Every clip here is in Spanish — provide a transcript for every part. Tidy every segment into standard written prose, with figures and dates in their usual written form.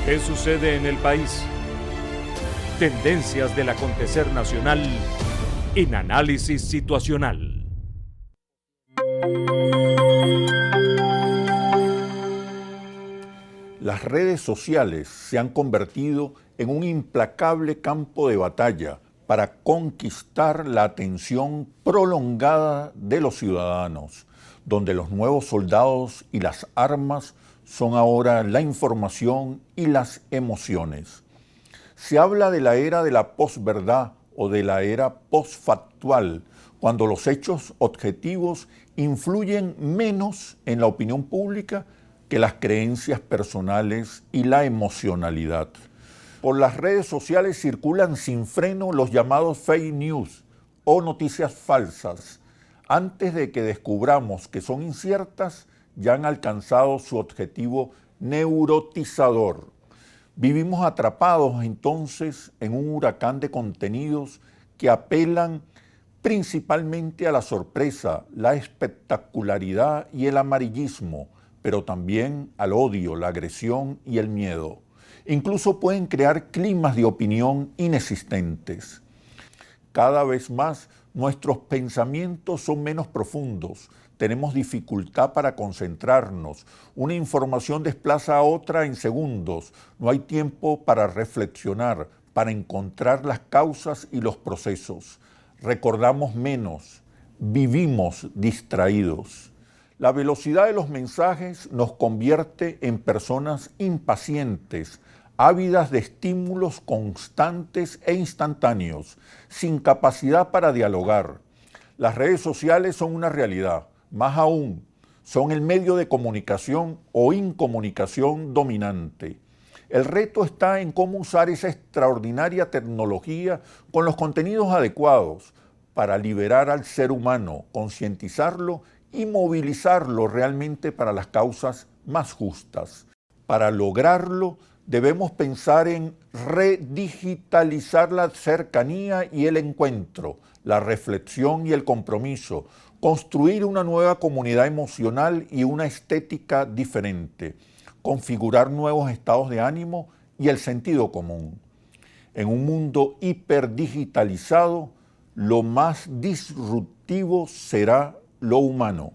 ¿Qué sucede en el país? Tendencias del acontecer nacional en Análisis Situacional. Las redes sociales se han convertido en un implacable campo de batalla para conquistar la atención prolongada de los ciudadanos, donde los nuevos soldados y las armas son ahora la información y las emociones. Se habla de la era de la posverdad o de la era posfactual, cuando los hechos objetivos influyen menos en la opinión pública que las creencias personales y la emocionalidad. Por las redes sociales circulan sin freno los llamados fake news o noticias falsas. Antes de que descubramos que son inciertas, ya han alcanzado su objetivo neurotizador. Vivimos atrapados entonces en un huracán de contenidos que apelan principalmente a la sorpresa, la espectacularidad y el amarillismo, pero también al odio, la agresión y el miedo. Incluso pueden crear climas de opinión inexistentes. Cada vez más nuestros pensamientos son menos profundos, tenemos dificultad para concentrarnos, una información desplaza a otra en segundos, no hay tiempo para reflexionar, para encontrar las causas y los procesos. Recordamos menos, vivimos distraídos. La velocidad de los mensajes nos convierte en personas impacientes, ávidas de estímulos constantes e instantáneos, sin capacidad para dialogar. Las redes sociales son una realidad, más aún, son el medio de comunicación o incomunicación dominante. El reto está en cómo usar esa extraordinaria tecnología con los contenidos adecuados para liberar al ser humano, concientizarlo y movilizarlo realmente para las causas más justas. Para lograrlo, debemos pensar en redigitalizar la cercanía y el encuentro, la reflexión y el compromiso, construir una nueva comunidad emocional y una estética diferente, configurar nuevos estados de ánimo y el sentido común. En un mundo hiperdigitalizado, lo más disruptivo será lo humano.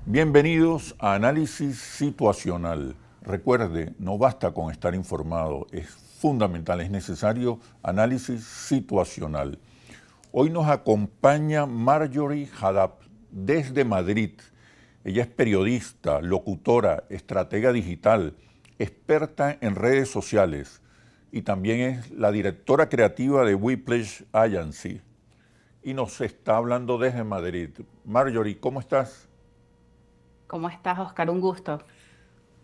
Bienvenidos a Análisis Situacional. Recuerde, no basta con estar informado, es fundamental, es necesario análisis situacional. Hoy nos acompaña Marjorie Haddad desde Madrid. Ella es periodista, locutora, estratega digital, experta en redes sociales y también es la directora creativa de Whiplash Agency y nos está hablando desde Madrid. Marjorie, ¿cómo estás? ¿Cómo estás, Oscar? Un gusto.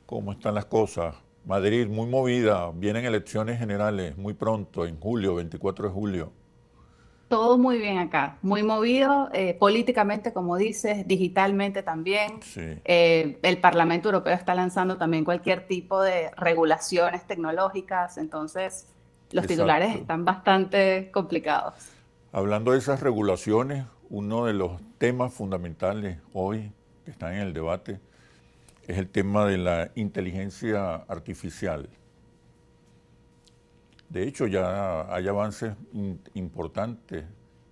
¿Cómo están las cosas? Madrid muy movida, vienen elecciones generales muy pronto, en julio, 24 de julio. Todo muy bien acá, muy movido políticamente, como dices, digitalmente también. Sí, El Parlamento Europeo está lanzando también cualquier tipo de regulaciones tecnológicas, entonces los titulares exacto. están bastante complicados. Hablando de esas regulaciones, uno de los temas fundamentales hoy que están en el debate es el tema de la inteligencia artificial. De hecho, ya hay avances importantes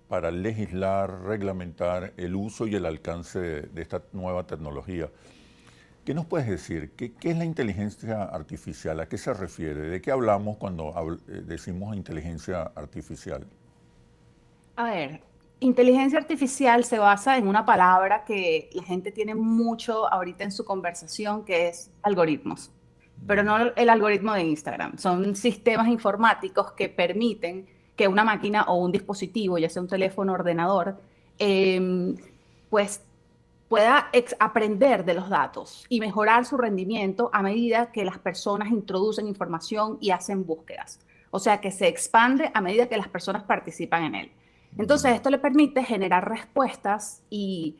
para legislar, reglamentar el uso y el alcance de esta nueva tecnología. ¿Qué nos puedes decir? ¿Qué es la inteligencia artificial? ¿A qué se refiere? ¿De qué hablamos cuando decimos inteligencia artificial? A ver, inteligencia artificial se basa en una palabra que la gente tiene mucho ahorita en su conversación, que es algoritmos. Pero no el algoritmo de Instagram. Son sistemas informáticos que permiten que una máquina o un dispositivo, ya sea un teléfono o ordenador, pues pueda aprender de los datos y mejorar su rendimiento a medida que las personas introducen información y hacen búsquedas. O sea, que se expande a medida que las personas participan en él. Entonces, esto le permite generar respuestas y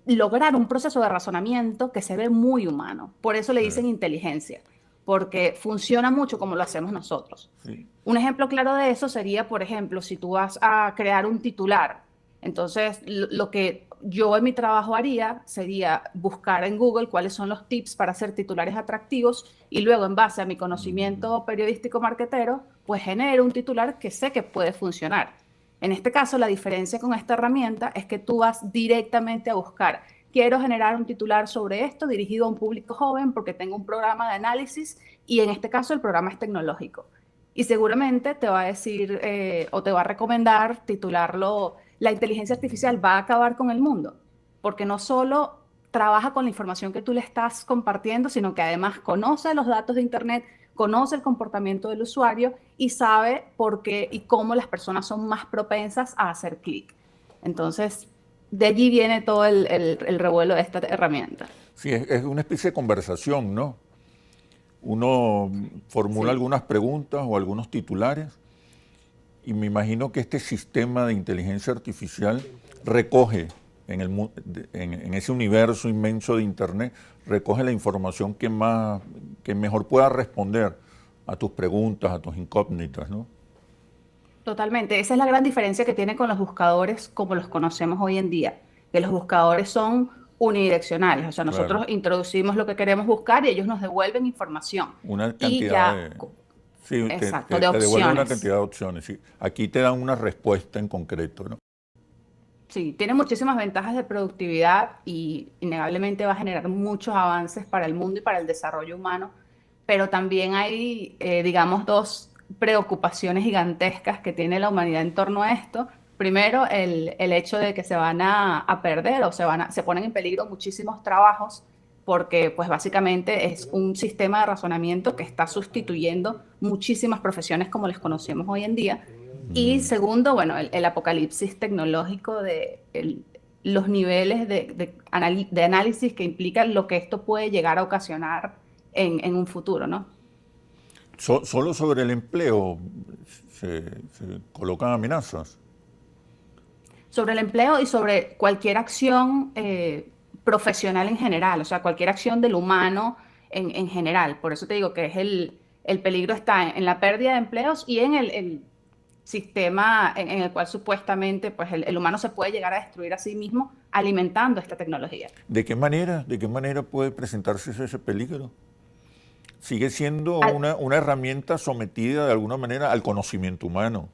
lograr un proceso de razonamiento que se ve muy humano. Por eso le dicen inteligencia, porque funciona mucho como lo hacemos nosotros. Sí. Un ejemplo claro de eso sería, por ejemplo, si tú vas a crear un titular, entonces lo que yo en mi trabajo haría sería buscar en Google cuáles son los tips para hacer titulares atractivos y luego en base a mi conocimiento periodístico marketero, pues genero un titular que sé que puede funcionar. En este caso, la diferencia con esta herramienta es que tú vas directamente a buscar. Quiero generar un titular sobre esto dirigido a un público joven porque tengo un programa de análisis y en este caso el programa es tecnológico. Y seguramente te va a decir o te va a recomendar titularlo "La inteligencia artificial va a acabar con el mundo", porque no solo trabaja con la información que tú le estás compartiendo, sino que además conoce los datos de Internet, conoce el comportamiento del usuario y sabe por qué y cómo las personas son más propensas a hacer clic. Entonces, de allí viene todo el revuelo de esta herramienta. Sí, es una especie de conversación, ¿no? Uno formula algunas preguntas o algunos titulares y me imagino que este sistema de inteligencia artificial recoge en ese universo inmenso de Internet, recoge la información que mejor pueda responder a tus preguntas, a tus incógnitas, ¿no? Totalmente, esa es la gran diferencia que tiene con los buscadores como los conocemos hoy en día, que los buscadores son unidireccionales, o sea, nosotros introducimos lo que queremos buscar y ellos nos devuelven información. Una Y cantidad ya, sí, exacto, te de devuelve una opciones. cantidad de opciones. Sí. Aquí te dan una respuesta en concreto, ¿no? Sí, tiene muchísimas ventajas de productividad y innegablemente va a generar muchos avances para el mundo y para el desarrollo humano, pero también hay, digamos, dos preocupaciones gigantescas que tiene la humanidad en torno a esto. Primero, el hecho de que se van a perder o se ponen en peligro muchísimos trabajos porque pues básicamente es un sistema de razonamiento que está sustituyendo muchísimas profesiones como las conocemos hoy en día. Y segundo, bueno, el apocalipsis tecnológico los niveles de análisis que implican lo que esto puede llegar a ocasionar en un futuro, ¿no? Solo sobre el empleo se colocan amenazas. Sobre el empleo y sobre cualquier acción profesional en general, o sea, cualquier acción del humano en general. Por eso te digo que el peligro está en la pérdida de empleos y en el sistema en el cual supuestamente pues, el humano se puede llegar a destruir a sí mismo alimentando esta tecnología. ¿De qué manera puede presentarse ese peligro? Sigue siendo una herramienta sometida de alguna manera al conocimiento humano,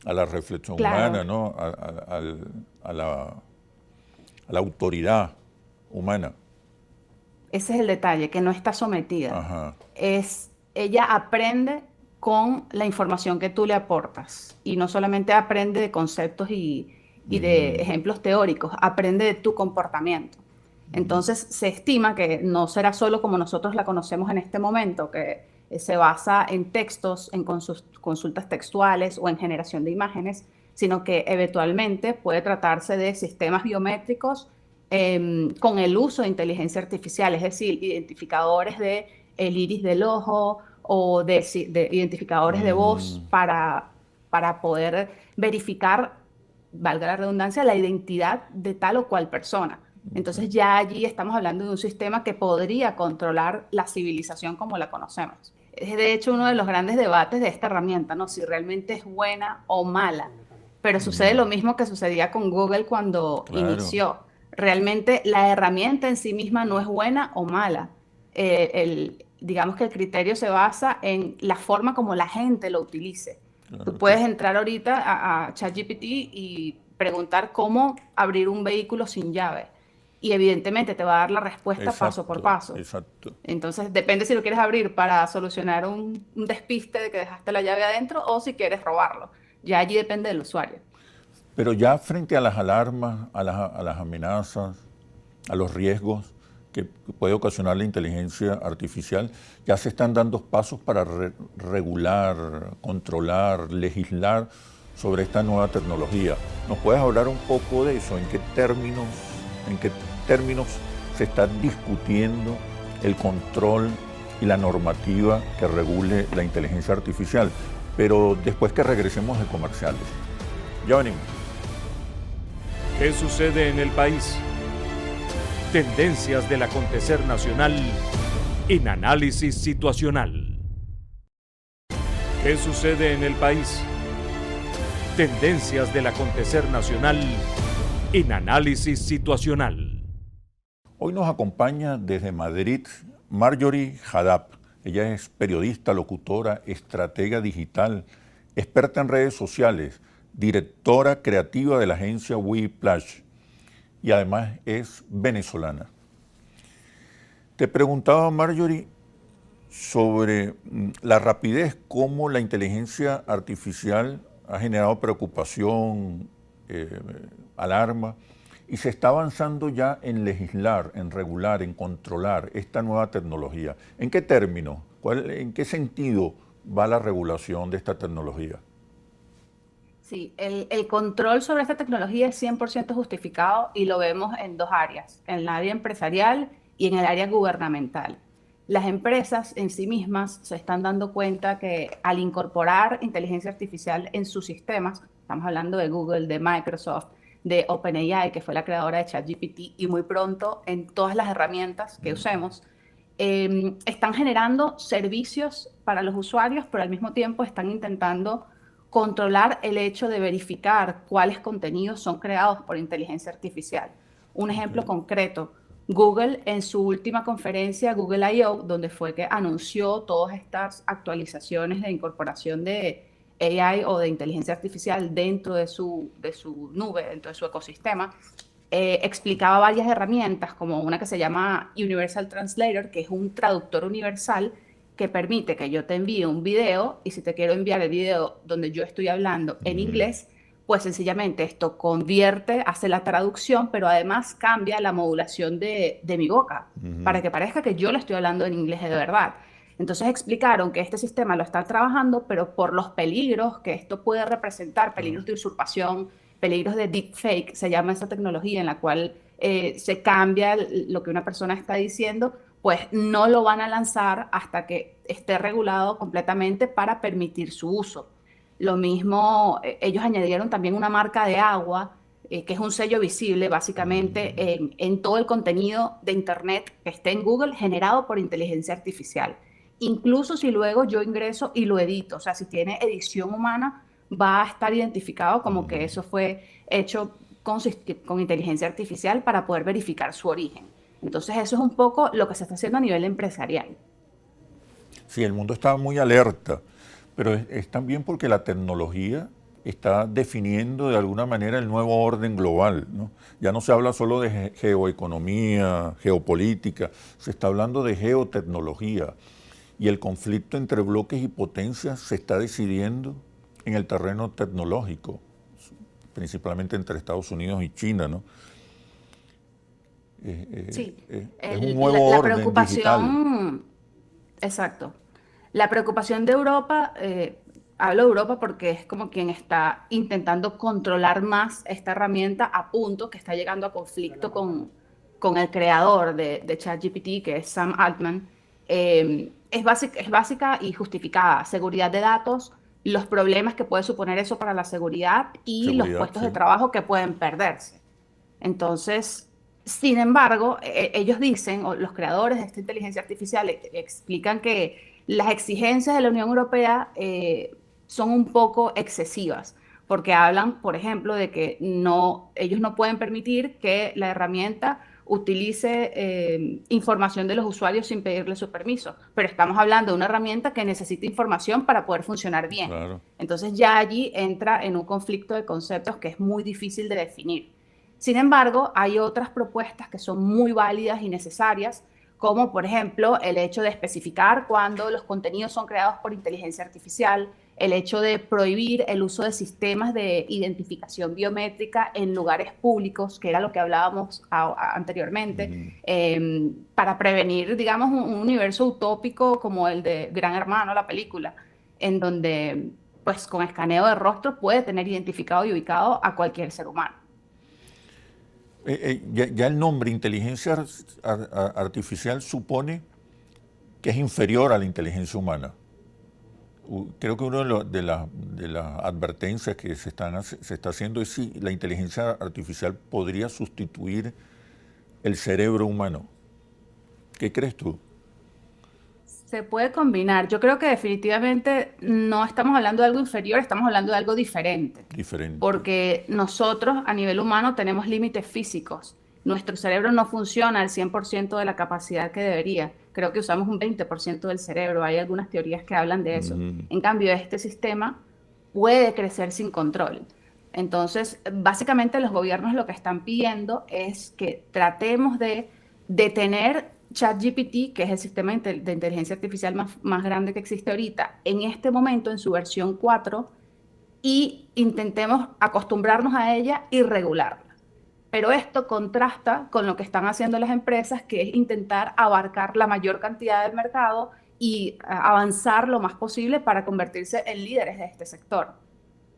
a la reflexión humana, ¿no? a la autoridad humana. Ese es el detalle, que no está sometida. Ajá. Ella aprende con la información que tú le aportas y no solamente aprende de conceptos y de ejemplos teóricos, aprende de tu comportamiento. Entonces se estima que no será solo como nosotros la conocemos en este momento, que se basa en textos, en consultas textuales o en generación de imágenes, sino que eventualmente puede tratarse de sistemas biométricos con el uso de inteligencia artificial, es decir, identificadores del iris del ojo o de identificadores de voz para poder verificar, valga la redundancia, la identidad de tal o cual persona. Entonces ya allí estamos hablando de un sistema que podría controlar la civilización como la conocemos. Es de hecho uno de los grandes debates de esta herramienta, ¿no? Si realmente es buena o mala. Pero sucede lo mismo que sucedía con Google cuando inició. Realmente la herramienta en sí misma no es buena o mala. Digamos que el criterio se basa en la forma como la gente lo utilice. Tú puedes entrar ahorita a ChatGPT y preguntar cómo abrir un vehículo sin llave. Y evidentemente te va a dar la respuesta paso por paso. Exacto. Entonces depende si lo quieres abrir para solucionar un despiste de que dejaste la llave adentro o si quieres robarlo. Ya allí depende del usuario. Pero ya frente a las alarmas, a las amenazas, a los riesgos que puede ocasionar la inteligencia artificial, ya se están dando pasos para regular, controlar, legislar sobre esta nueva tecnología. ¿Nos puedes hablar un poco de eso? ¿En qué términos se está discutiendo el control y la normativa que regule la inteligencia artificial? Pero después que regresemos de comerciales. Ya venimos. ¿Qué sucede en el país? Tendencias del acontecer nacional en análisis situacional. ¿Qué sucede en el país? Tendencias del acontecer nacional en Análisis Situacional. Hoy nos acompaña desde Madrid Marjorie Haddad. Ella es periodista, locutora, estratega digital, experta en redes sociales, directora creativa de la agencia Whiplash y además es venezolana. Te preguntaba, Marjorie, sobre la rapidez como la inteligencia artificial ha generado preocupación, alarma, y se está avanzando ya en legislar, en regular, en controlar esta nueva tecnología. ¿En qué términos? ¿En qué sentido va la regulación de esta tecnología? Sí, el control sobre esta tecnología es 100% justificado y lo vemos en dos áreas, en el área empresarial y en el área gubernamental. Las empresas en sí mismas se están dando cuenta que al incorporar inteligencia artificial en sus sistemas, estamos hablando de Google, de Microsoft, de OpenAI, que fue la creadora de ChatGPT, y muy pronto en todas las herramientas que usemos, están generando servicios para los usuarios, pero al mismo tiempo están intentando controlar el hecho de verificar cuáles contenidos son creados por inteligencia artificial. Un ejemplo concreto, Google en su última conferencia, Google I.O., donde fue que anunció todas estas actualizaciones de incorporación de AI o de inteligencia artificial dentro de su nube, dentro de su ecosistema, explicaba varias herramientas, como una que se llama Universal Translator, que es un traductor universal que permite que yo te envíe un video y si te quiero enviar el video donde yo estoy hablando en inglés, pues sencillamente esto convierte, hace la traducción, pero además cambia la modulación de mi boca para que parezca que yo le estoy hablando en inglés de verdad. Entonces explicaron que este sistema lo están trabajando, pero por los peligros que esto puede representar, peligros de usurpación, peligros de deepfake, se llama esa tecnología en la cual se cambia lo que una persona está diciendo, pues no lo van a lanzar hasta que esté regulado completamente para permitir su uso. Lo mismo, ellos añadieron también una marca de agua, que es un sello visible básicamente en todo el contenido de Internet que esté en Google generado por inteligencia artificial. Incluso si luego yo ingreso y lo edito, o sea, si tiene edición humana, va a estar identificado como que eso fue hecho con inteligencia artificial para poder verificar su origen. Entonces eso es un poco lo que se está haciendo a nivel empresarial. Sí, el mundo está muy alerta, pero es también porque la tecnología está definiendo de alguna manera el nuevo orden global, ¿no? Ya no se habla solo de geoeconomía, geopolítica, se está hablando de geotecnología. Y el conflicto entre bloques y potencias se está decidiendo en el terreno tecnológico, principalmente entre Estados Unidos y China, ¿no? Sí, Es un nuevo la orden digital. exacto. La preocupación de Europa, hablo de Europa porque es como quien está intentando controlar más esta herramienta a punto que está llegando a conflicto con el creador de ChatGPT, que es Sam Altman. Es básica y justificada. Seguridad de datos, los problemas que puede suponer eso para la seguridad y los puestos de trabajo que pueden perderse. Entonces, sin embargo, ellos dicen, o los creadores de esta inteligencia artificial explican que las exigencias de la Unión Europea son un poco excesivas, porque hablan, por ejemplo, de que ellos no pueden permitir que la herramienta utilice información de los usuarios sin pedirle su permiso, pero estamos hablando de una herramienta que necesita información para poder funcionar bien. Claro. Entonces ya allí entra en un conflicto de conceptos que es muy difícil de definir. Sin embargo, hay otras propuestas que son muy válidas y necesarias, como por ejemplo el hecho de especificar cuándo los contenidos son creados por inteligencia artificial, el hecho de prohibir el uso de sistemas de identificación biométrica en lugares públicos, que era lo que hablábamos anteriormente, para prevenir, digamos, un universo utópico como el de Gran Hermano, la película, en donde, pues, con escaneo de rostro puede tener identificado y ubicado a cualquier ser humano. Ya el nombre inteligencia artificial supone que es inferior a la inteligencia humana. Creo que una de las advertencias que se está haciendo es si la inteligencia artificial podría sustituir el cerebro humano. ¿Qué crees tú? Se puede combinar. Yo creo que definitivamente no estamos hablando de algo inferior, estamos hablando de algo diferente. Diferente. Porque nosotros a nivel humano tenemos límites físicos. Nuestro cerebro no funciona al 100% de la capacidad que debería. Creo que usamos un 20% del cerebro. Hay algunas teorías que hablan de eso. Ujú. En cambio, este sistema puede crecer sin control. Entonces, básicamente los gobiernos lo que están pidiendo es que tratemos de detener ChatGPT, que es el sistema de inteligencia artificial más grande que existe ahorita, en este momento en su versión 4 y intentemos acostumbrarnos a ella y regularla. Pero esto contrasta con lo que están haciendo las empresas, que es intentar abarcar la mayor cantidad del mercado y avanzar lo más posible para convertirse en líderes de este sector.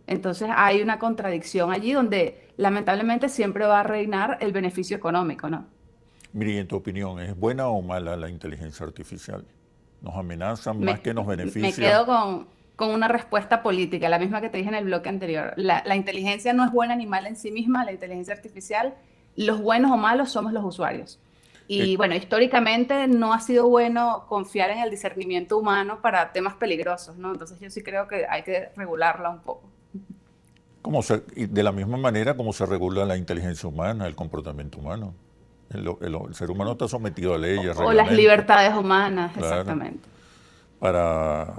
Entonces hay una contradicción allí donde lamentablemente siempre va a reinar el beneficio económico, ¿no? Mire, y en tu opinión, ¿es buena o mala la inteligencia artificial? ¿Nos amenazan más Me, que nos me beneficia? quedo con una respuesta política, la misma que te dije en el bloque anterior. La inteligencia no es buena ni mala en sí misma, la inteligencia artificial, los buenos o malos somos los usuarios. Eh, Y bueno, históricamente no ha sido bueno confiar en el discernimiento humano para temas peligrosos, ¿no? Entonces yo sí creo que hay que regularla un poco. y de la misma manera como se regula la inteligencia humana, el comportamiento humano. El ser humano está sometido a leyes, O las reglamentos, libertades humanas, claro, exactamente. para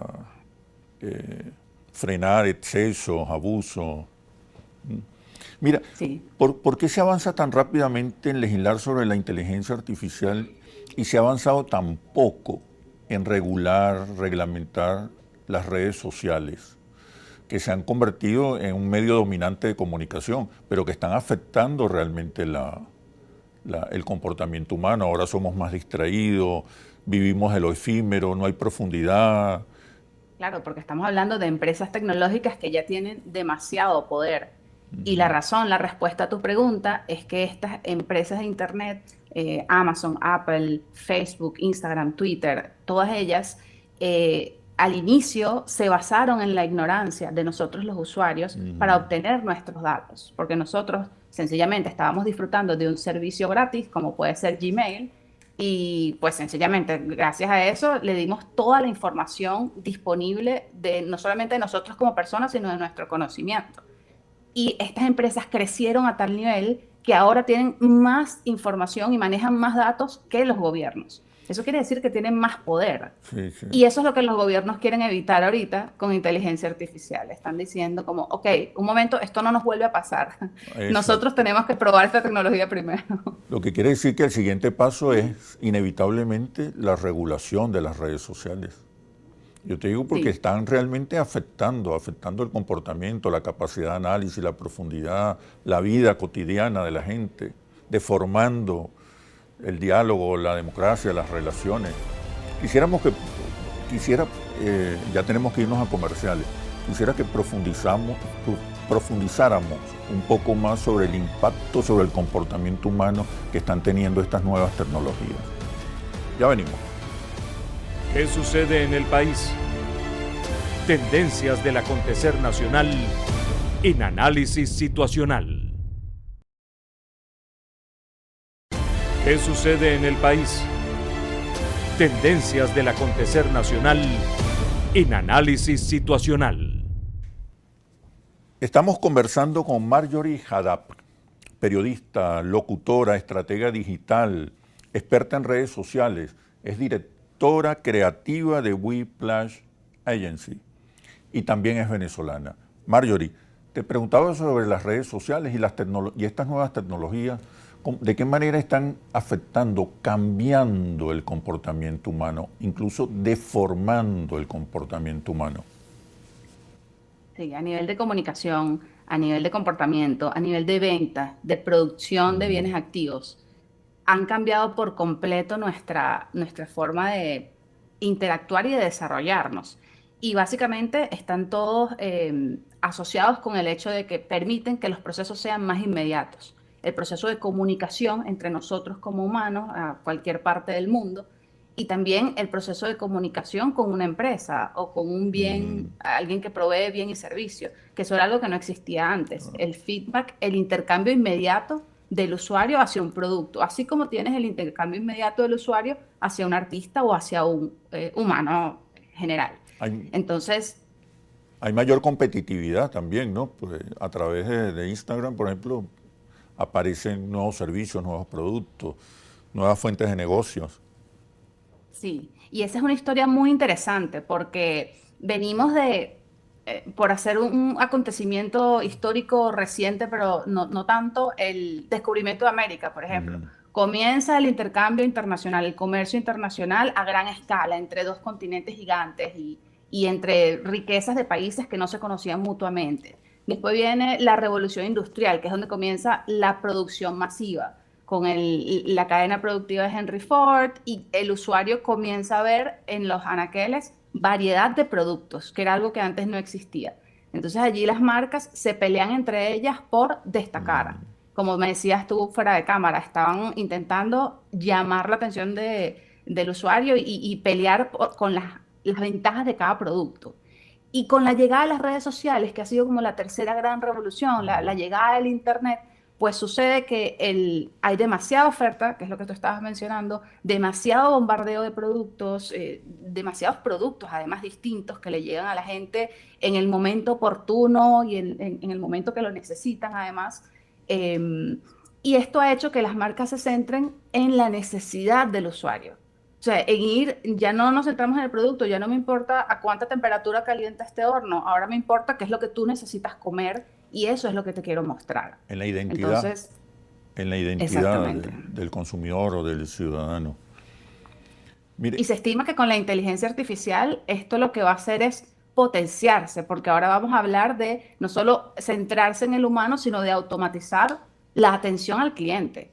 eh, frenar excesos, abusos. Mira, Sí. ¿por qué se avanza tan rápidamente en legislar sobre la inteligencia artificial y se ha avanzado tan poco en regular, reglamentar las redes sociales, que se han convertido en un medio dominante de comunicación, pero que están afectando realmente el comportamiento humano? Ahora somos más distraídos, vivimos de lo efímero, no hay profundidad. Claro, porque estamos hablando de empresas tecnológicas que ya tienen demasiado poder. Y la razón, la respuesta a tu pregunta es que estas empresas de Internet, Amazon, Apple, Facebook, Instagram, Twitter, todas ellas, al inicio se basaron en la ignorancia de nosotros los usuarios para obtener nuestros datos, porque nosotros sencillamente estábamos disfrutando de un servicio gratis, como puede ser Gmail, y pues sencillamente, gracias a eso, le dimos toda la información disponible de no solamente de nosotros como personas, sino de nuestro conocimiento. Y estas empresas crecieron a tal nivel que ahora tienen más información y manejan más datos que los gobiernos. Eso quiere decir que tienen más poder. Sí, sí. Y eso es lo que los gobiernos quieren evitar ahorita con inteligencia artificial. Están diciendo como, ok, un momento, esto no nos vuelve a pasar. Exacto. Nosotros tenemos que probar esta tecnología primero. Lo que quiere decir que el siguiente paso es inevitablemente la regulación de las redes sociales. Yo te digo porque Sí. están realmente afectando el comportamiento, la capacidad de análisis, la profundidad, la vida cotidiana de la gente, deformando el diálogo, la democracia, las relaciones. Quisiera, ya tenemos que irnos a comerciales, quisiera que profundizáramos un poco más sobre el impacto sobre el comportamiento humano que están teniendo estas nuevas tecnologías. Ya venimos. ¿Qué sucede en el país? Tendencias del acontecer nacional en análisis situacional. ¿Qué sucede en el país? Tendencias del acontecer nacional en análisis situacional. Estamos conversando con Marjorie Haddad, periodista, locutora, estratega digital, experta en redes sociales, es directora creativa de Whiplash Agency y también es venezolana. Marjorie, te preguntaba sobre las redes sociales y estas nuevas tecnologías, ¿de qué manera están afectando, cambiando el comportamiento humano, incluso deformando el comportamiento humano? Sí, a nivel de comunicación, a nivel de comportamiento, a nivel de venta, de producción de bienes activos, han cambiado por completo nuestra forma de interactuar y de desarrollarnos. Y básicamente están todos asociados con el hecho de que permiten que los procesos sean más inmediatos. El proceso de comunicación entre nosotros como humanos a cualquier parte del mundo y también el proceso de comunicación con una empresa o con un bien, alguien que provee bien y servicio, que eso era algo que no existía antes. El feedback, el intercambio inmediato del usuario hacia un producto, así como tienes el intercambio inmediato del usuario hacia un artista o hacia un humano general. Hay, Entonces, hay mayor competitividad también, ¿no? Pues a través de Instagram, por ejemplo, aparecen nuevos servicios, nuevos productos, nuevas fuentes de negocios. sí, y esa es una historia muy interesante porque venimos por hacer un acontecimiento histórico reciente, pero no tanto, el descubrimiento de América, por ejemplo. Comienza el intercambio internacional, el comercio internacional a gran escala entre dos continentes gigantes y entre riquezas de países que no se conocían mutuamente. Después viene la revolución industrial, que es donde comienza la producción masiva con la cadena productiva de Henry Ford y el usuario comienza a ver en los anaqueles variedad de productos, que era algo que antes no existía. Entonces allí las marcas se pelean entre ellas por destacar. Como me decías tú fuera de cámara, estaban intentando llamar la atención del usuario y pelear con las ventajas de cada producto. Y con la llegada de las redes sociales, que ha sido como la tercera gran revolución, la llegada del Internet, pues sucede que hay demasiada oferta, que es lo que tú estabas mencionando, demasiado bombardeo de productos, demasiados productos además distintos que le llegan a la gente en el momento oportuno y en el momento que lo necesitan además. Y esto ha hecho que las marcas se centren en la necesidad del usuario. O sea, ya no nos centramos en el producto, ya no me importa a cuánta temperatura calienta este horno, ahora me importa qué es lo que tú necesitas comer y eso es lo que te quiero mostrar. En la identidad, Entonces, en la identidad del consumidor o del ciudadano. Mire, y se estima que con la inteligencia artificial esto lo que va a hacer es potenciarse, porque ahora vamos a hablar de no solo centrarse en el humano, sino de automatizar la atención al cliente.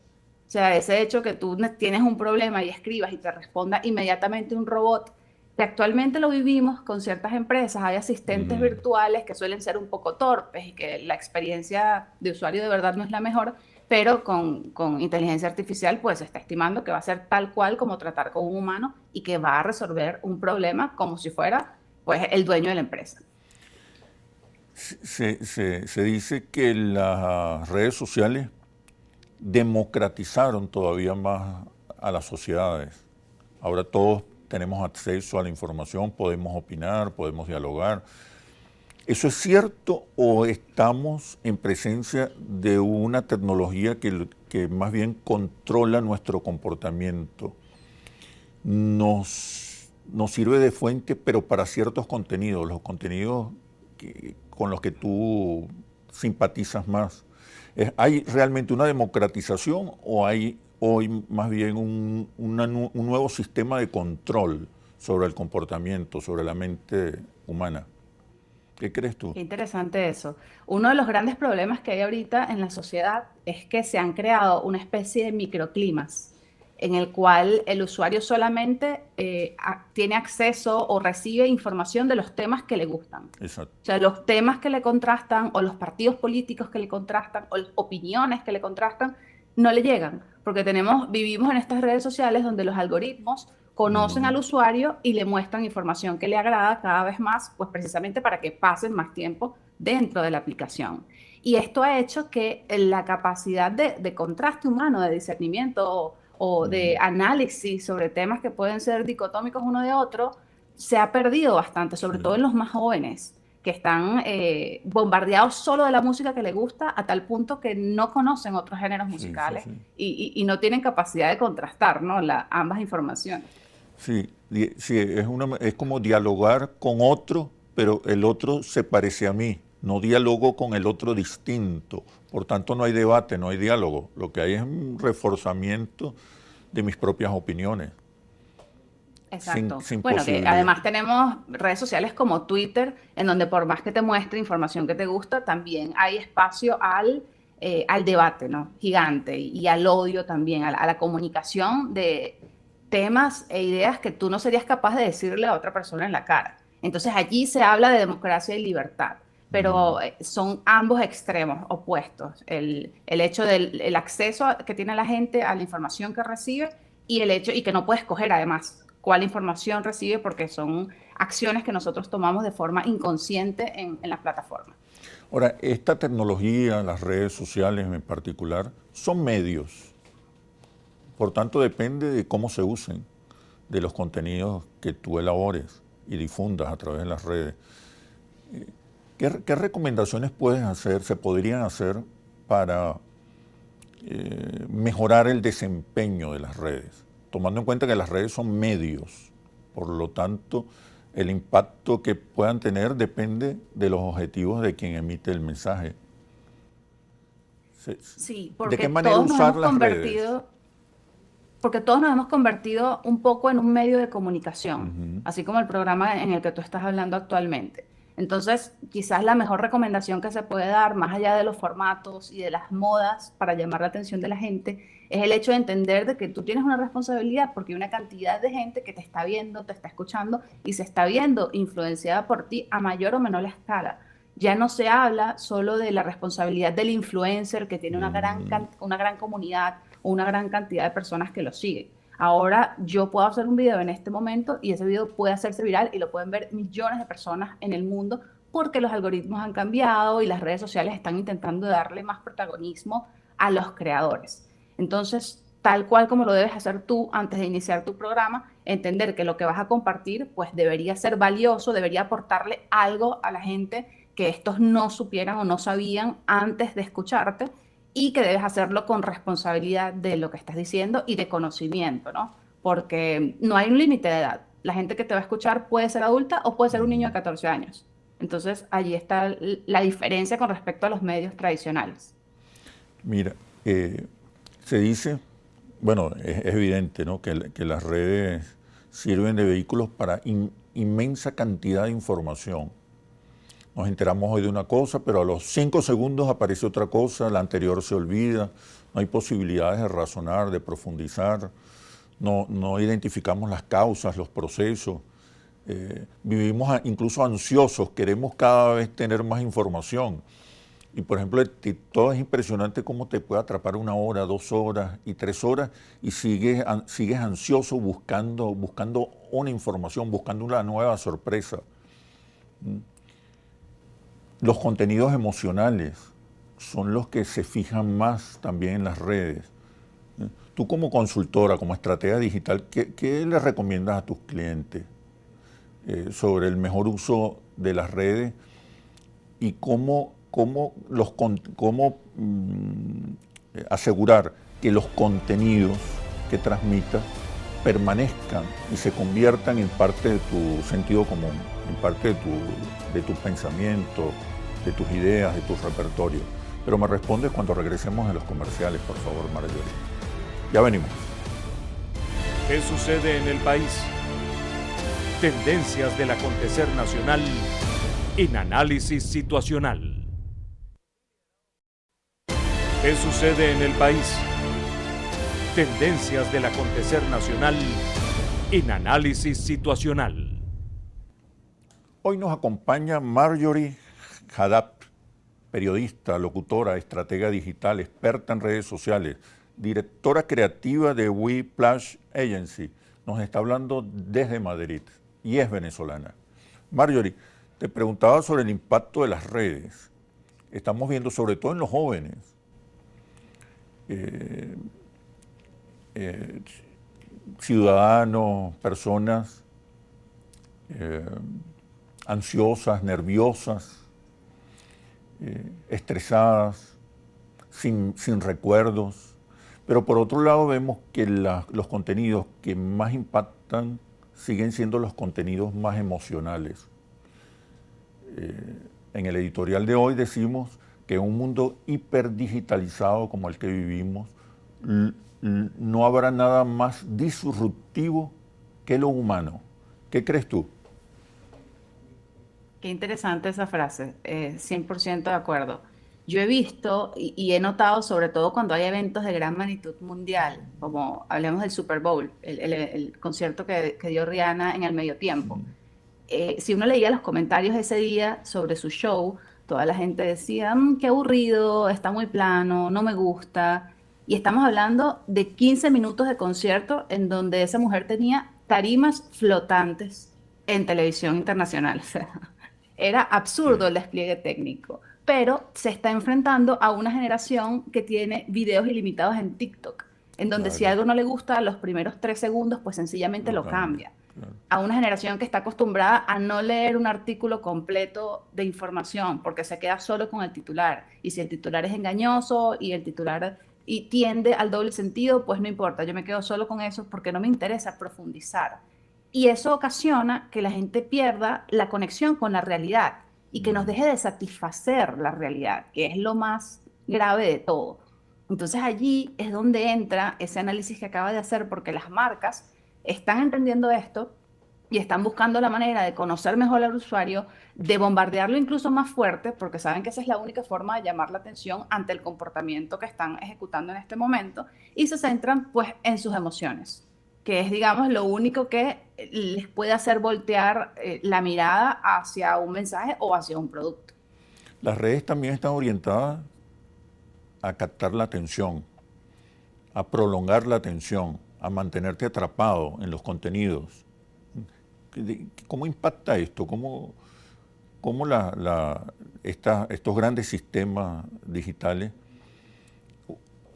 O sea, ese hecho que tú tienes un problema y escribas y te responda inmediatamente un robot, que actualmente lo vivimos con ciertas empresas, hay asistentes virtuales que suelen ser un poco torpes y que la experiencia de usuario de verdad no es la mejor, pero con inteligencia artificial pues se está estimando que va a ser tal cual como tratar con un humano y que va a resolver un problema como si fuera pues el dueño de la empresa. se dice que las redes sociales democratizaron todavía más a las sociedades. Ahora todos tenemos acceso a la información, podemos opinar, podemos dialogar. ¿Eso es cierto o estamos en presencia de una tecnología que más bien controla nuestro comportamiento? Nos sirve de fuente, pero para ciertos contenidos, los contenidos con los que tú simpatizas más. ¿Hay realmente una democratización o hay hoy más bien un nuevo sistema de control sobre el comportamiento, sobre la mente humana? ¿Qué crees tú? Qué interesante eso. Uno de los grandes problemas que hay ahorita en la sociedad es que se han creado una especie de microclimas en el cual el usuario solamente tiene acceso o recibe información de los temas que le gustan. Exacto. O sea, los temas que le contrastan o los partidos políticos que le contrastan o las opiniones que le contrastan no le llegan, porque vivimos en estas redes sociales donde los algoritmos conocen al usuario y le muestran información que le agrada cada vez más, pues precisamente para que pasen más tiempo dentro de la aplicación. Y esto ha hecho que la capacidad de contraste humano, de discernimiento o de análisis sobre temas que pueden ser dicotómicos uno de otro, se ha perdido bastante, sobre todo en los más jóvenes, que están bombardeados solo de la música que les gusta a tal punto que no conocen otros géneros musicales y no tienen capacidad de contrastar, ¿no? Ambas informaciones. Sí, es como dialogar con otro, pero el otro se parece a mí. No dialogo con el otro distinto. Por tanto, no hay debate, no hay diálogo. Lo que hay es un reforzamiento de mis propias opiniones. Exacto. Sin Bueno, que además tenemos redes sociales como Twitter, en donde por más que te muestre información que te gusta, también hay espacio al debate, ¿no? Gigante, y al odio también, a la comunicación de temas e ideas que tú no serías capaz de decirle a otra persona en la cara. Entonces allí se habla de democracia y libertad, pero son ambos extremos opuestos. El hecho del acceso que tiene la gente a la información que recibe y que no puede escoger además cuál información recibe porque son acciones que nosotros tomamos de forma inconsciente en la plataforma. Ahora, esta tecnología, las redes sociales en particular, son medios. Por tanto, depende de cómo se usen, de los contenidos que tú elabores y difundas a través de las redes. ¿Qué recomendaciones se podrían hacer para mejorar el desempeño de las redes? Tomando en cuenta que las redes son medios, por lo tanto, el impacto que puedan tener depende de los objetivos de quien emite el mensaje. Sí, ¿De porque qué manera todos nos usar hemos las redes? convertido, porque todos nos hemos convertido un poco en un medio de comunicación, así como el programa en el que tú estás hablando actualmente. Entonces, quizás la mejor recomendación que se puede dar, más allá de los formatos y de las modas para llamar la atención de la gente, es el hecho de entender de que tú tienes una responsabilidad porque hay una cantidad de gente que te está viendo, te está escuchando y se está viendo influenciada por ti a mayor o menor escala. Ya no se habla solo de la responsabilidad del influencer que tiene una gran comunidad o una gran cantidad de personas que lo siguen. Ahora yo puedo hacer un video en este momento y ese video puede hacerse viral y lo pueden ver millones de personas en el mundo porque los algoritmos han cambiado y las redes sociales están intentando darle más protagonismo a los creadores. Entonces, tal cual como lo debes hacer tú antes de iniciar tu programa, entender que lo que vas a compartir pues debería ser valioso, debería aportarle algo a la gente que estos no supieran o no sabían antes de escucharte y que debes hacerlo con responsabilidad de lo que estás diciendo y de conocimiento, ¿no? Porque no hay un límite de edad. La gente que te va a escuchar puede ser adulta o puede ser un niño de 14 años. Entonces, allí está la diferencia con respecto a los medios tradicionales. Mira, se dice, bueno, es evidente, ¿no?, que las redes sirven de vehículos para inmensa cantidad de información. Nos enteramos hoy de una cosa, pero a los 5 segundos aparece otra cosa, la anterior se olvida, no hay posibilidades de razonar, de profundizar, no identificamos las causas, los procesos, vivimos incluso ansiosos, queremos cada vez tener más información. Y por ejemplo, el TikTok es impresionante cómo te puede atrapar 1 hora, 2 horas y 3 horas y sigues ansioso buscando una información, buscando una nueva sorpresa. Los contenidos emocionales son los que se fijan más también en las redes. Tú como consultora, como estratega digital, ¿qué le recomiendas a tus clientes sobre el mejor uso de las redes y cómo asegurar que los contenidos que transmitas permanezcan y se conviertan en parte de tu sentido común, en parte de tu pensamiento, de tus ideas, de tu repertorio? Pero me respondes cuando regresemos de los comerciales, por favor, Marjorie. Ya venimos. ¿Qué sucede en el país? Tendencias del acontecer nacional en análisis situacional. ¿Qué sucede en el país? Tendencias del acontecer nacional en análisis situacional. Hoy nos acompaña Marjorie Haddad, periodista, locutora, estratega digital, experta en redes sociales, directora creativa de Whiplash Agency. Nos está hablando desde Madrid y es venezolana. Marjorie, te preguntaba sobre el impacto de las redes. Estamos viendo, sobre todo en los jóvenes, ciudadanos, personas ansiosas, nerviosas, estresadas, sin recuerdos. Pero por otro lado vemos que los contenidos que más impactan siguen siendo los contenidos más emocionales. En el editorial de hoy decimos que en un mundo hiperdigitalizado como el que vivimos, no habrá nada más disruptivo que lo humano. ¿Qué crees tú? Qué interesante esa frase, 100% de acuerdo. Yo he visto y he notado, sobre todo cuando hay eventos de gran magnitud mundial, como hablemos del Super Bowl, el concierto que dio Rihanna en el medio tiempo. Si uno leía los comentarios ese día sobre su show, toda la gente decía, qué aburrido, está muy plano, no me gusta. Y estamos hablando de 15 minutos de concierto en donde esa mujer tenía tarimas flotantes en televisión internacional. O sea, era absurdo el despliegue técnico. pero se está enfrentando a una generación que tiene videos ilimitados en TikTok, en donde si Claro, algo no le gusta, los primeros 3 segundos, pues sencillamente lo lo cambia. cambia. Claro. A una generación que está acostumbrada a no leer un artículo completo de información, porque se queda solo con el titular. Y si el titular es engañoso y el titular y tiende al doble sentido, pues no importa, yo me quedo solo con eso porque no me interesa profundizar. Y eso ocasiona que la gente pierda la conexión con la realidad y que nos deje de satisfacer la realidad, que es lo más grave de todo. Entonces allí es donde entra ese análisis que acaba de hacer, porque las marcas están entendiendo esto y están buscando la manera de conocer mejor al usuario, de bombardearlo incluso más fuerte, porque saben que esa es la única forma de llamar la atención ante el comportamiento que están ejecutando en este momento, y se centran pues en sus emociones, que es, digamos, lo único que les puede hacer voltear la mirada hacia un mensaje o hacia un producto. Las redes también están orientadas a captar la atención, a prolongar la atención, a mantenerte atrapado en los contenidos. ¿Cómo impacta esto? ¿Cómo estos grandes sistemas digitales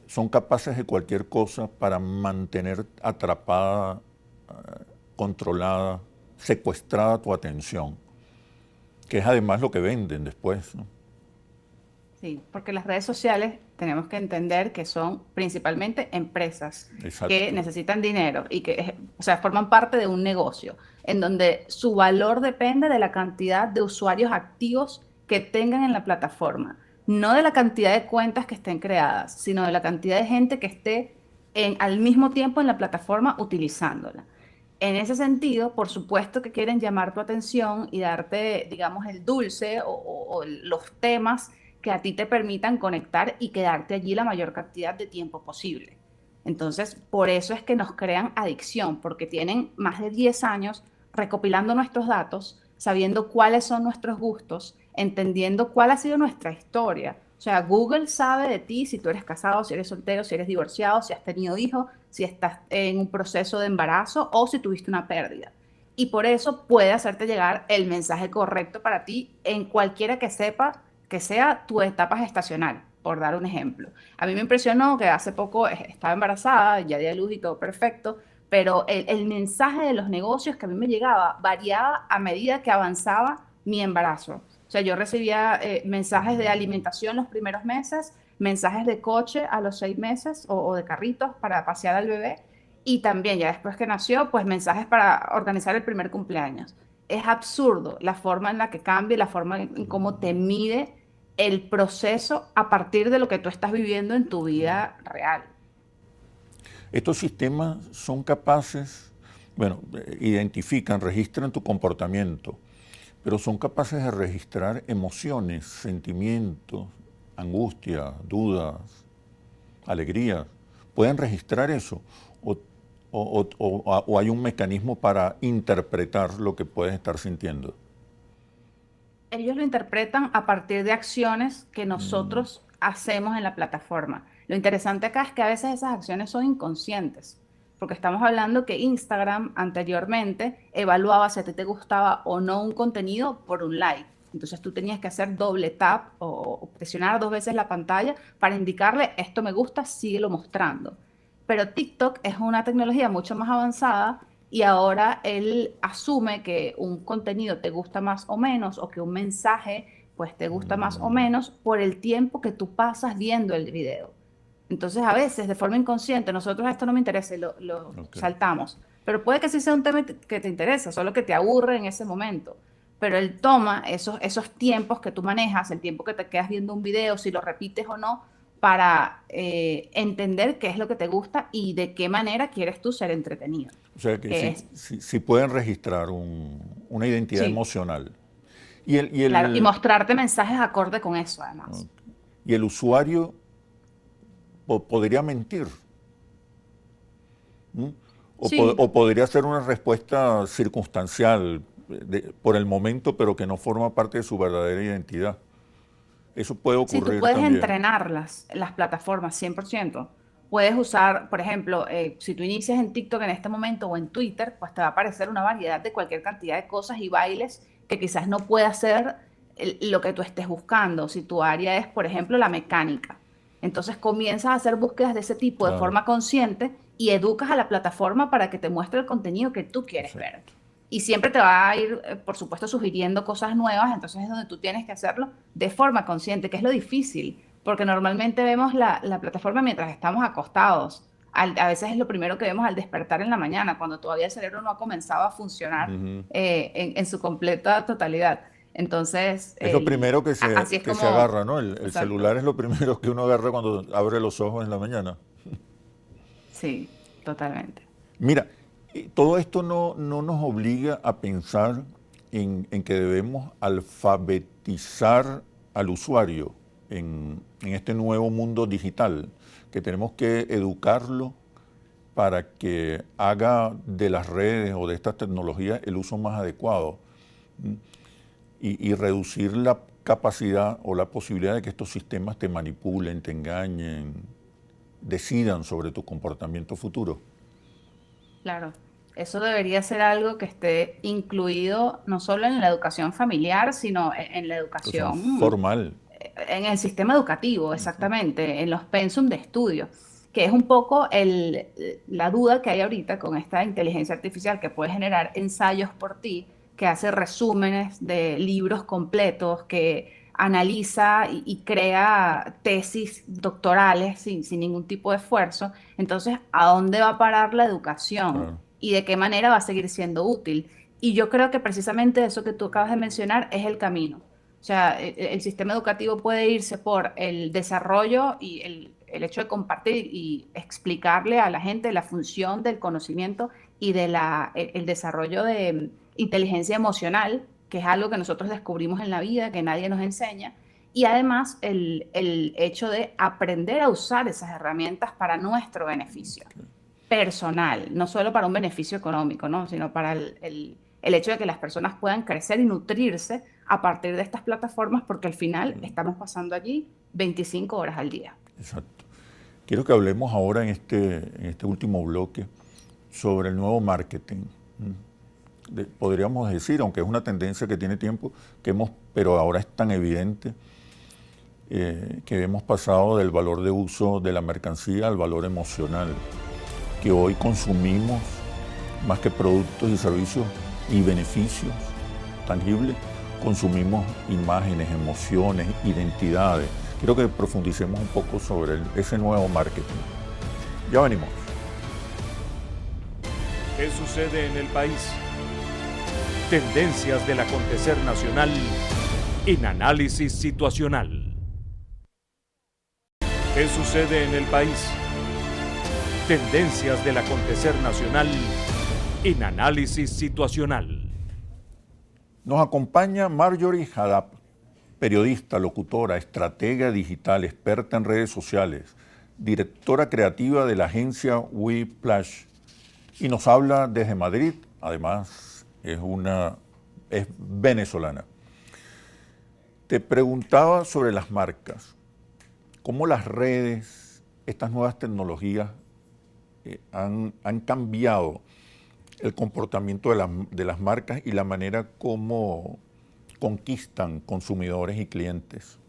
son capaces de cualquier cosa para mantener atrapada, controlada, secuestrada tu atención? Que es además lo que venden después, ¿no? Sí, porque las redes sociales tenemos que entender que son principalmente empresas que Exacto. necesitan dinero y que, o sea, forman parte de un negocio en donde su valor depende de la cantidad de usuarios activos que tengan en la plataforma, no de la cantidad de cuentas que estén creadas, sino de la cantidad de gente que esté al mismo tiempo en la plataforma utilizándola. En ese sentido, por supuesto que quieren llamar tu atención y darte, digamos, el dulce o los temas que a ti te permitan conectar y quedarte allí la mayor cantidad de tiempo posible. Entonces, por eso es que nos crean adicción, porque tienen más de 10 años recopilando nuestros datos, sabiendo cuáles son nuestros gustos, entendiendo cuál ha sido nuestra historia. O sea, Google sabe de ti si tú eres casado, si eres soltero, si eres divorciado, si has tenido hijos, si estás en un proceso de embarazo o si tuviste una pérdida. Y por eso puede hacerte llegar el mensaje correcto para ti en cualquiera que sepa que sea tu etapa gestacional, por dar un ejemplo. A mí me impresionó que hace poco estaba embarazada, ya di a luz y todo perfecto, pero el mensaje de los negocios que a mí me llegaba variaba a medida que avanzaba mi embarazo. O sea, yo recibía mensajes de alimentación los primeros meses, mensajes de coche a los 6 meses o de carritos para pasear al bebé, y también ya después que nació, pues mensajes para organizar el primer cumpleaños. Es absurdo la forma en la que cambia, la forma en cómo te mide el proceso a partir de lo que tú estás viviendo en tu vida real. Estos sistemas son capaces, bueno, identifican, registran tu comportamiento, pero son capaces de registrar emociones, sentimientos, angustia, dudas, alegrías. ¿Pueden registrar eso? ¿O hay un mecanismo para interpretar lo que puedes estar sintiendo? Ellos lo interpretan a partir de acciones que nosotros hacemos en la plataforma. Lo interesante acá es que a veces esas acciones son inconscientes, porque estamos hablando que Instagram anteriormente evaluaba si a ti te gustaba o no un contenido por un like. Entonces tú tenías que hacer doble tap o presionar 2 veces la pantalla para indicarle esto me gusta, síguelo mostrando. Pero TikTok es una tecnología mucho más avanzada y ahora él asume que un contenido te gusta más o menos o que un mensaje pues te gusta más o menos por el tiempo que tú pasas viendo el video. Entonces a veces de forma inconsciente nosotros esto no me interesa y lo Okay. saltamos. Pero puede que sí sea un tema que te interesa, solo que te aburre en ese momento. Pero él toma esos tiempos que tú manejas, el tiempo que te quedas viendo un video, si lo repites o no, para entender qué es lo que te gusta y de qué manera quieres tú ser entretenido. O sea que Que sí, es, sí pueden registrar una identidad sí, emocional. Y claro, y mostrarte mensajes acorde con eso además. y el usuario podría mentir, ¿no? Sí, O podría ser una respuesta circunstancial por el momento, pero que no forma parte de su verdadera identidad. Eso puede sí, tú ocurrir puedes también. entrenarlas, las plataformas, 100%. Puedes usar, por ejemplo, si tú inicias en TikTok en este momento o en Twitter, pues te va a aparecer una variedad de cualquier cantidad de cosas y bailes que quizás no pueda hacer lo que tú estés buscando. Si tu área es, por ejemplo, la mecánica, entonces comienzas a hacer búsquedas de ese tipo de Claro, forma consciente y educas a la plataforma para que te muestre el contenido que tú quieres ver. exacto. Y siempre te va a ir, por supuesto, sugiriendo cosas nuevas, entonces es donde tú tienes que hacerlo de forma consciente, que es lo difícil, porque normalmente vemos la plataforma mientras estamos acostados. A veces es lo primero que vemos al despertar en la mañana, cuando todavía el cerebro no ha comenzado a funcionar Ujú. en su completa totalidad. Entonces, Es lo primero que así es que se como, agarra, ¿no? El exacto, celular es lo primero que uno agarra cuando abre los ojos en la mañana. sí, totalmente. Mira, todo esto no nos obliga a pensar en que debemos alfabetizar al usuario en este nuevo mundo digital, que tenemos que educarlo para que haga de las redes o de estas tecnologías el uso más adecuado y reducir la capacidad o la posibilidad de que estos sistemas te manipulen, te engañen, decidan sobre tu comportamiento futuro. Claro, eso debería ser algo que esté incluido no solo en la educación familiar, sino en la Educación educación, formal. en el sistema educativo, exactamente, en los pensum de estudio, que es un poco la duda que hay ahorita con esta inteligencia artificial que puede generar ensayos por ti, que hace resúmenes de libros completos, que analiza y crea tesis doctorales sin ningún tipo de esfuerzo. Entonces, ¿a dónde va a parar la educación? Claro. ¿Y de qué manera va a seguir siendo útil? Y yo creo que precisamente eso que tú acabas de mencionar es el camino. O sea, el sistema educativo puede irse por el desarrollo y el hecho de compartir y explicarle a la gente la función del conocimiento y de el desarrollo de inteligencia emocional, que es algo que nosotros descubrimos en la vida, que nadie nos enseña, y además el hecho de aprender a usar esas herramientas para nuestro beneficio personal, no solo para un beneficio económico, ¿no? Sino para el hecho de que las personas puedan crecer y nutrirse a partir de estas plataformas, porque al final estamos pasando allí 25 horas al día. Exacto. Quiero que hablemos ahora en este último bloque sobre el nuevo marketing. Podríamos decir, aunque es una tendencia que tiene tiempo, pero ahora es tan evidente que hemos pasado del valor de uso de la mercancía al valor emocional, que hoy consumimos más que productos y servicios y beneficios tangibles, consumimos imágenes, emociones, identidades. Quiero que profundicemos un poco sobre ese nuevo marketing. Ya venimos. ¿Qué sucede en el país? Tendencias del acontecer nacional en análisis situacional. ¿Qué sucede en el país? Tendencias del acontecer nacional en análisis situacional. Nos acompaña Marjorie Haddad, periodista, locutora, estratega digital, experta en redes sociales, directora creativa de la agencia Whiplash, y nos habla desde Madrid. Además, es venezolana. Te preguntaba sobre las marcas, cómo las redes, estas nuevas tecnologías han cambiado el comportamiento de las marcas y la manera como conquistan consumidores y clientes.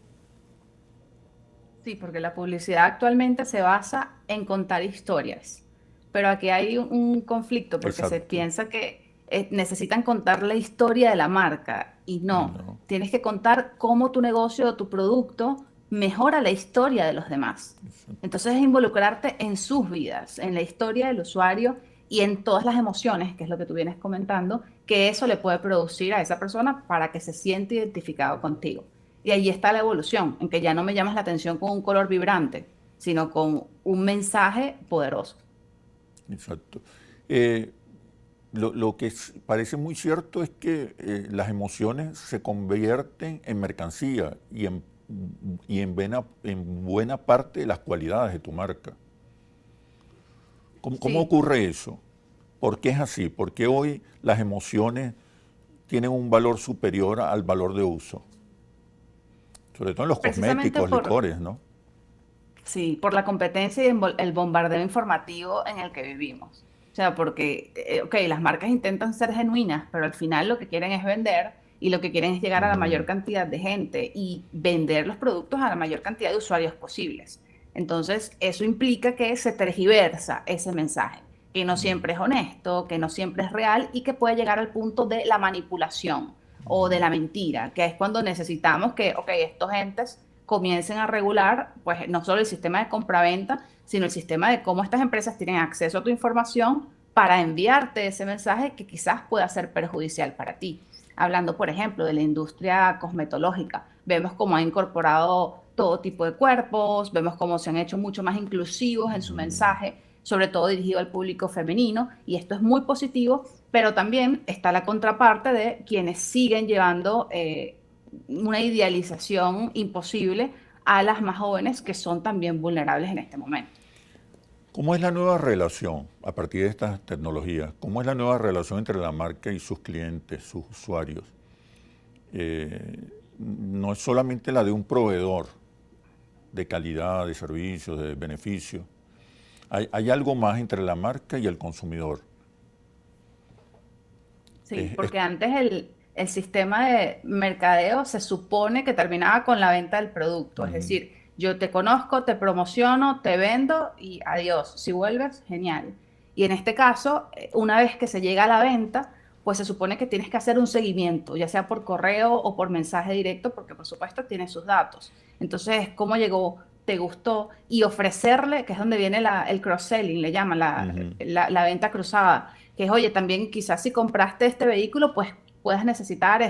Sí, porque la publicidad actualmente se basa en contar historias, pero aquí hay un conflicto porque se Exacto. piensa que necesitan contar la historia de la marca y Y no, no, tienes que contar cómo tu negocio o tu producto mejora la historia de los demás. Entonces es involucrarte en sus vidas, en la historia del usuario y en todas las emociones, que es lo que tú vienes comentando, que eso le puede producir a esa persona para que se siente identificado contigo. Y ahí está la evolución, en que ya no me llamas la atención con un color vibrante, sino con un mensaje poderoso. exacto. Lo que parece muy cierto es que las emociones se convierten en mercancía en buena parte de las cualidades de tu marca. ¿Cómo Sí, ocurre eso? ¿Por qué es así? ¿Por qué hoy las emociones tienen un valor superior al valor de uso? Sobre todo en los precisamente cosméticos, licores, ¿no? sí, por la competencia y el bombardeo informativo en el que vivimos. O sea, porque, ok, las marcas intentan ser genuinas, pero al final lo que quieren es vender y lo que quieren es llegar a la mayor cantidad de gente y vender los productos a la mayor cantidad de usuarios posibles. Entonces, eso implica que se tergiversa ese mensaje, que no siempre es honesto, que no siempre es real y que puede llegar al punto de la manipulación o de la mentira, que es cuando necesitamos que, ok, estos entes comiencen a regular, pues no solo el sistema de compraventa, sino el sistema de cómo estas empresas tienen acceso a tu información para enviarte ese mensaje que quizás pueda ser perjudicial para ti. Hablando, por ejemplo, de la industria cosmetológica, vemos cómo ha incorporado todo tipo de cuerpos, vemos cómo se han hecho mucho más inclusivos en su mensaje, sobre todo dirigido al público femenino, y esto es muy positivo, pero también está la contraparte de quienes siguen llevando una idealización imposible a las más jóvenes que son también vulnerables en este momento. ¿Cómo es la nueva relación a partir de estas tecnologías? ¿Cómo es la nueva relación entre la marca y sus clientes, sus usuarios? No es solamente la de un proveedor de calidad, de servicios, de beneficios. Hay algo más entre la marca y el consumidor. Sí, porque antes el sistema de mercadeo se supone que terminaba con la venta del producto. Es decir, yo te conozco, te promociono, te vendo y adiós. Si vuelves, genial. Y en este caso, una vez que se llega a la venta, pues se supone que tienes que hacer un seguimiento, ya sea por correo o por mensaje directo, porque por supuesto tiene sus datos. Entonces, ¿cómo llegó? ¿Te gustó? Y ofrecerle, que es donde viene el cross-selling, le llaman la venta cruzada, que es, oye, también quizás si compraste este vehículo, pues puedes necesitar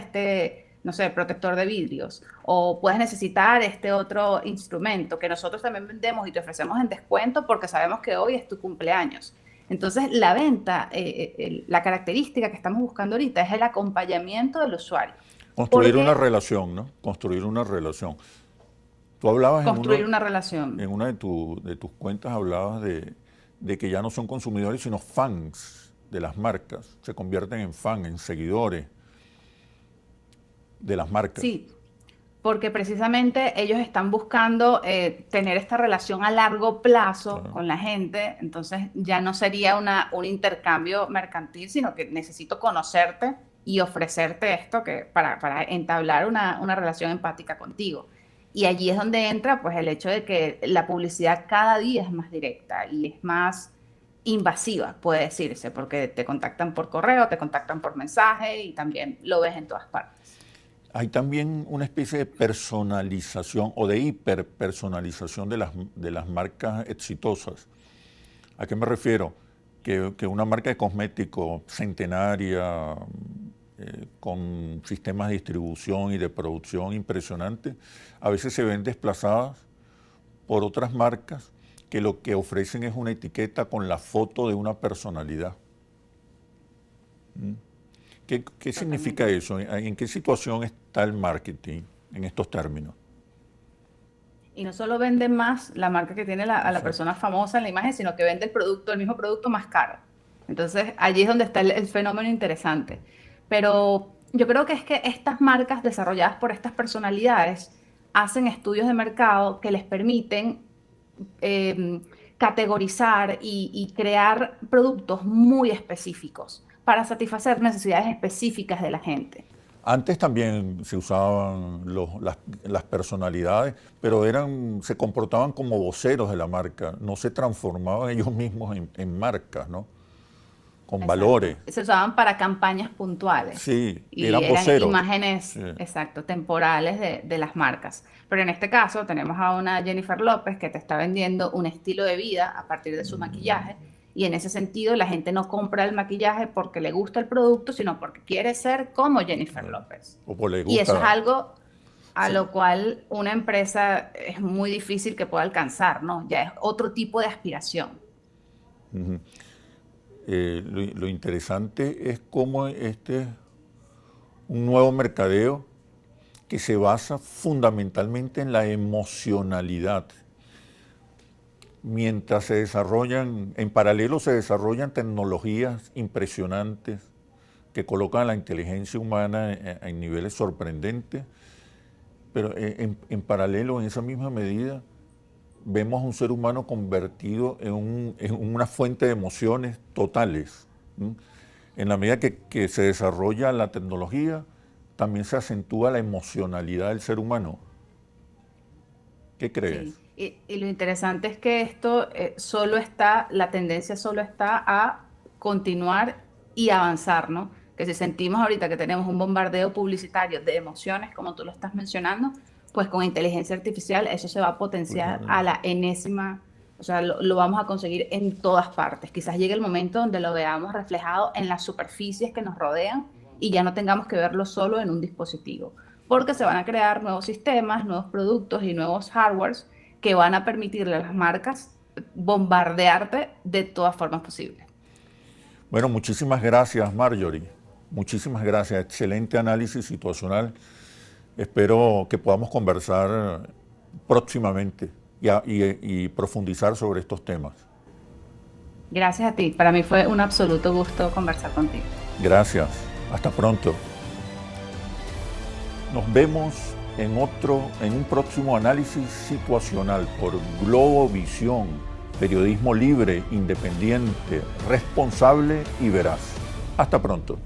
no sé, protector de vidrios, o puedes necesitar este otro instrumento que nosotros también vendemos y te ofrecemos en descuento porque sabemos que hoy es tu cumpleaños. Entonces, la venta, la característica que estamos buscando ahorita es el acompañamiento del usuario. Construir una relación, ¿no? Construir una relación. Tú hablabas construir una relación. En una de tus cuentas hablabas de que ya no son consumidores, sino fans de las marcas. Se convierten en fans, en seguidores de las marcas. Sí, porque precisamente ellos están buscando tener esta relación a largo plazo con la gente, entonces ya no sería un intercambio mercantil, sino que necesito conocerte y ofrecerte esto para entablar una relación empática contigo. Y allí es donde entra pues el hecho de que la publicidad cada día es más directa y es más invasiva, puede decirse, porque te contactan por correo, te contactan por mensaje y también lo ves en todas partes. Hay también una especie de personalización o de hiperpersonalización de las marcas exitosas. ¿A qué me refiero? Que una marca de cosmético centenaria, con sistemas de distribución y de producción impresionantes, a veces se ven desplazadas por otras marcas que lo que ofrecen es una etiqueta con la foto de una personalidad. ¿Qué significa eso? ¿En qué situación está el marketing en estos términos? Y no solo vende más la marca que tiene a la persona famosa en la imagen, sino que vende el mismo producto más caro. Entonces, allí es donde está el fenómeno interesante. Pero yo creo que es que estas marcas desarrolladas por estas personalidades hacen estudios de mercado que les permiten categorizar y crear productos muy específicos para satisfacer necesidades específicas de la gente. Antes también se usaban las personalidades, pero se comportaban como voceros de la marca, no se transformaban ellos mismos en marcas, ¿no? Con valores. Se usaban para campañas puntuales. Sí, y eran voceros. Imágenes, sí. Exacto, temporales de las marcas. Pero en este caso tenemos a una Jennifer López que te está vendiendo un estilo de vida a partir de su maquillaje. Y en ese sentido la gente no compra el maquillaje porque le gusta el producto, sino porque quiere ser como Jennifer López. O por le gusta. Y eso es algo a lo cual una empresa es muy difícil que pueda alcanzar, ¿no? Ya es otro tipo de aspiración. Lo interesante es cómo este es un nuevo mercadeo que se basa fundamentalmente en la emocionalidad. Mientras en paralelo se desarrollan tecnologías impresionantes que colocan a la inteligencia humana en niveles sorprendentes, pero en paralelo, en esa misma medida, vemos a un ser humano convertido en una fuente de emociones totales. En la medida que se desarrolla la tecnología, también se acentúa la emocionalidad del ser humano. ¿Qué crees? Sí. Y lo interesante es que esto la tendencia solo está a continuar y avanzar, ¿no? Que si sentimos ahorita que tenemos un bombardeo publicitario de emociones, como tú lo estás mencionando, pues con inteligencia artificial eso se va a potenciar a la enésima, o sea, lo vamos a conseguir en todas partes. Quizás llegue el momento donde lo veamos reflejado en las superficies que nos rodean y ya no tengamos que verlo solo en un dispositivo, porque se van a crear nuevos sistemas, nuevos productos y nuevos hardwares que van a permitirle a las marcas bombardearte de todas formas posibles. Bueno, muchísimas gracias, Marjorie. Muchísimas gracias. Excelente análisis situacional. Espero que podamos conversar próximamente y profundizar sobre estos temas. Gracias a ti. Para mí fue un absoluto gusto conversar contigo. Gracias. Hasta pronto. Nos vemos en un próximo análisis situacional por Globovisión, periodismo libre, independiente, responsable y veraz. Hasta pronto.